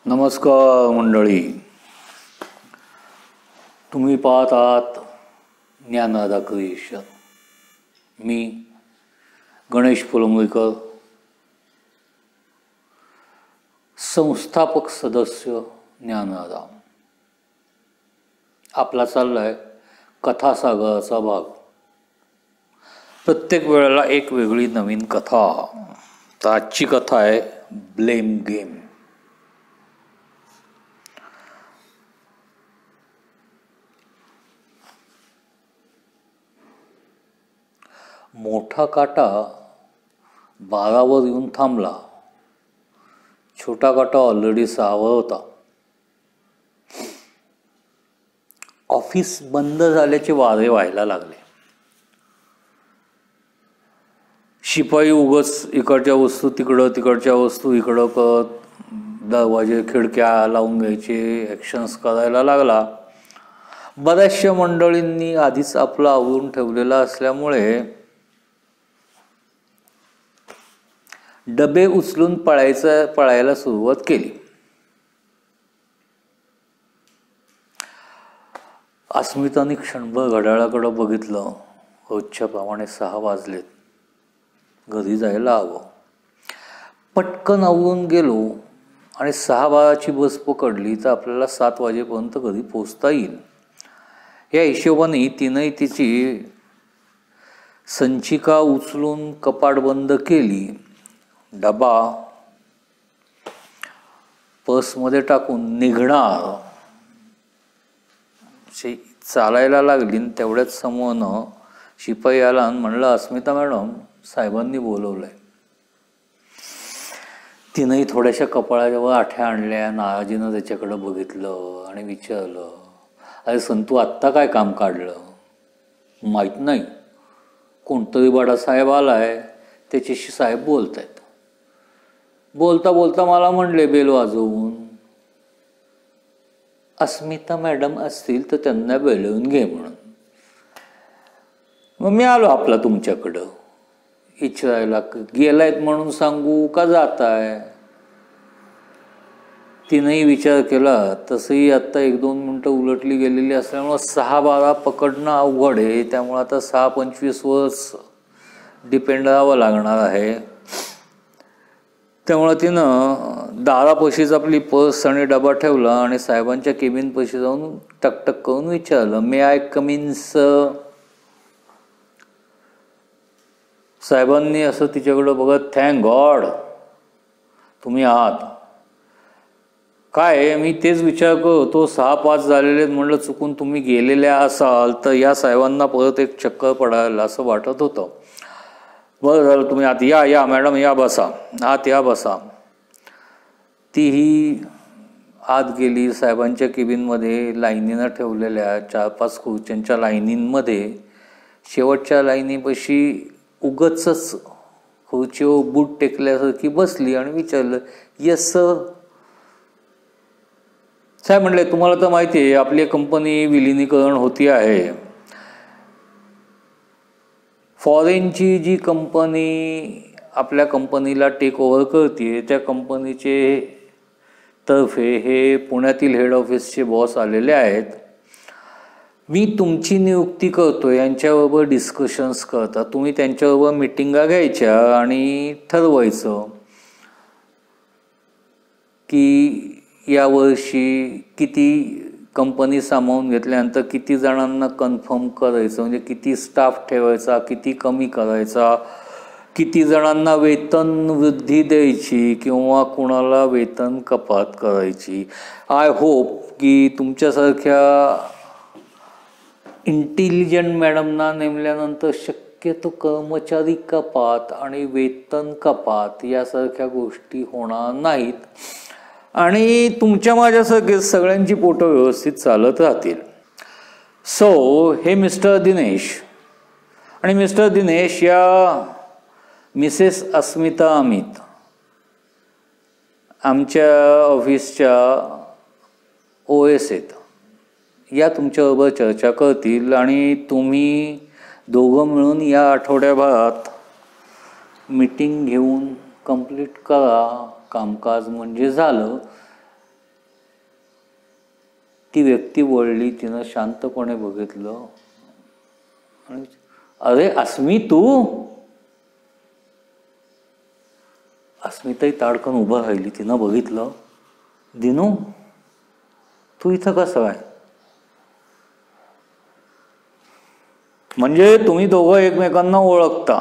नमस्कार मंडळी, तुम्ही पाहत आहात ज्ञानदादा क्रिएशन. मी गणेश पुलंबळकर, संस्थापक सदस्य ज्ञानदादा. आपला चाललाय कथासागराचा भाग. प्रत्येक वेळेला एक वेगळी नवीन कथा. तर आजची कथा आहे ब्लेम गेम. मोठा काटा बारावर येऊन थांबला. छोटा काटा ऑलरेडी 6वर होता. ऑफिस बंद झाल्याचे वारे व्हायला लागले. शिपाई उगाच इकडच्या वस्तू तिकडं, तिकडच्या वस्तू इकडं करत दरवाजे खिडक्या लावून घ्यायचे ॲक्शन्स करायला लागला. बऱ्याचशा मंडळींनी आधीच आपलं आवरून ठेवलेलं असल्यामुळे डबे उचलून पळायला सुरुवात केली. अस्मिताने क्षणभर घड्याळाकडे बघितलं. रोजच्या प्रमाणे 6 वाजलेत. घरी जायला हवं. पटकन आवरून गेलो आणि 6:12ची बस पकडली तर आपल्याला 7 वाजेपर्यंत घरी पोचता येईल. या हिशोबाने तिने तिची संचिका उचलून कपाट बंद केली. डबा पर्समध्ये टाकून निघणार चालायला लागली. तेवढ्याच समोरनं शिपाई आला आणि म्हणलं, अस्मिता मॅडम, साहेबांनी बोलवलंय. तिनंही थोड्याशा कपाळावर आठ्या आणल्या. नाराजीनं त्याच्याकडं बघितलं आणि विचारलं, अरे संतू, आत्ता काय काम काढलं? माहीत नाही. कोणतरी बडा साहेब आलाय, त्याच्याशी साहेब बोलतायत. बोलता बोलता मला म्हणले बेल वाजवून, अस्मिता मॅडम असतील तर त्यांना बोलवून घे म्हणून. मग मी आलो आपला तुमच्याकडं विचारायला, गेलायत म्हणून सांगू का जाताय? तिनंही विचार केला. तसंही आत्ता 1-2 मिनटं उलटली गेलेली असल्यामुळं 6:12 पकडणं अवघड आहे. त्यामुळं आता 6:25वर डिपेंड राहावं लागणार आहे. त्यामुळं तिनं दारापाशीच आपली पर्स आणि डबा ठेवला आणि साहेबांच्या केबिनपाशी जाऊन टकटक करून विचारलं, मे आय कम इन सर? साहेबांनी असं तिच्याकडं बघत, थँक गॉड तुम्ही आहात. काय मी तेच विचार करतो, 6:05 झालेले म्हणलं, चुकून तुम्ही गेलेल्या असाल तर या साहेबांना परत एक चक्कर पडायला असं वाटत होतं. बरं झालं तुम्ही आत या मॅडम, या बसा, आत या बसा. तीही आत गेली. साहेबांच्या केबिनमध्ये लाईनीनं ठेवलेल्या 4-5 खुर्च्यांच्या लाईनींमध्ये शेवटच्या लाईनीपाशी उगचच खुर्चीवर बूट टेकल्यासारखी बसली आणि विचारलं, येस सर? साहेब म्हणले, तुम्हाला तर माहिती आहे आपली कंपनी विलिनीकरण होती आहे. फॉरेनची जी कंपनी आपल्या कंपनीला टेक ओव्हर करते, त्या कंपनीचे तर्फे हे पुण्यातील हेड ऑफिसचे बॉस आलेले आहेत. मी तुमची नियुक्ती करतो, यांच्याबरोबर डिस्कशन्स करता. तुम्ही त्यांच्याबरोबर मिटिंगा घ्यायच्या आणि ठरवायचं की यावर्षी किती कंपनी सामावून घेतल्यानंतर किती जणांना कन्फर्म करायचं, म्हणजे किती स्टाफ ठेवायचा, किती कमी करायचा, किती जणांना वेतन वृद्धी द्यायची किंवा कुणाला वेतन कपात करायची. आय होप की तुमच्यासारख्या इंटेलिजंट मॅडमना नेमल्यानंतर शक्यतो कर्मचारी कपात आणि वेतन कपात यासारख्या गोष्टी होणार नाहीत आणि तुमच्या माझ्यासारखे सगळ्यांची पोटं व्यवस्थित चालत राहतील. सो हे मिस्टर दिनेश आणि मिस्टर दिनेश या मिसेस अस्मिता अमित आमच्या ऑफिसच्या OS आहेत. या तुमच्याबरोबर चर्चा करतील आणि तुम्ही दोघं मिळून या आठवड्याभरात मीटिंग घेऊन कंप्लीट करा कामकाज, म्हणजे झालं. ती व्यक्ती वळली, तिनं शांतपणे बघितलं आणि अरे अस्मी तू. अस्मिताही ताडकन उभं राहिली, तिनं बघितलं, दिनू तू इथं कसं आहे? म्हणजे तुम्ही दोघं एकमेकांना ओळखता.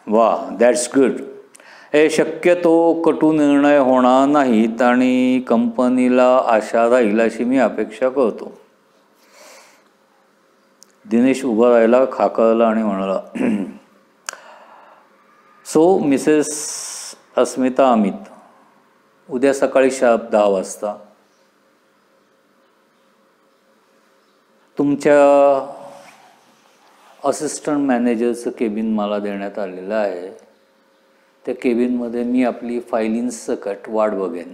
वा, दॅट्स गुड. हे शक्यतो कटू निर्णय होणार नाहीत आणि कंपनीला आशा राहील अशी मी अपेक्षा करतो. दिनेश उभा राहिला, खाकरला आणि म्हणाला, सो मिसेस अस्मिता अमित, उद्या सकाळी शार्प 10 वाजता तुमच्या असिस्टंट मॅनेजरचं केबिन मला देण्यात आलेलं आहे. त्या केबिनमध्ये मी आपली फायलिंग्ससकट वाट बघेन.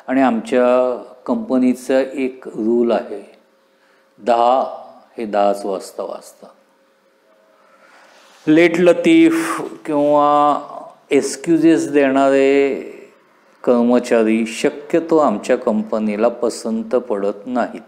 आणि आमच्या कंपनीचा एक रूल आहे, 10 हे 10च वाजता वाजता. लेट लतीफ किंवा एक्सक्युजेस देणारे कर्मचारी शक्यतो आमच्या कंपनीला पसंत पडत नाहीत.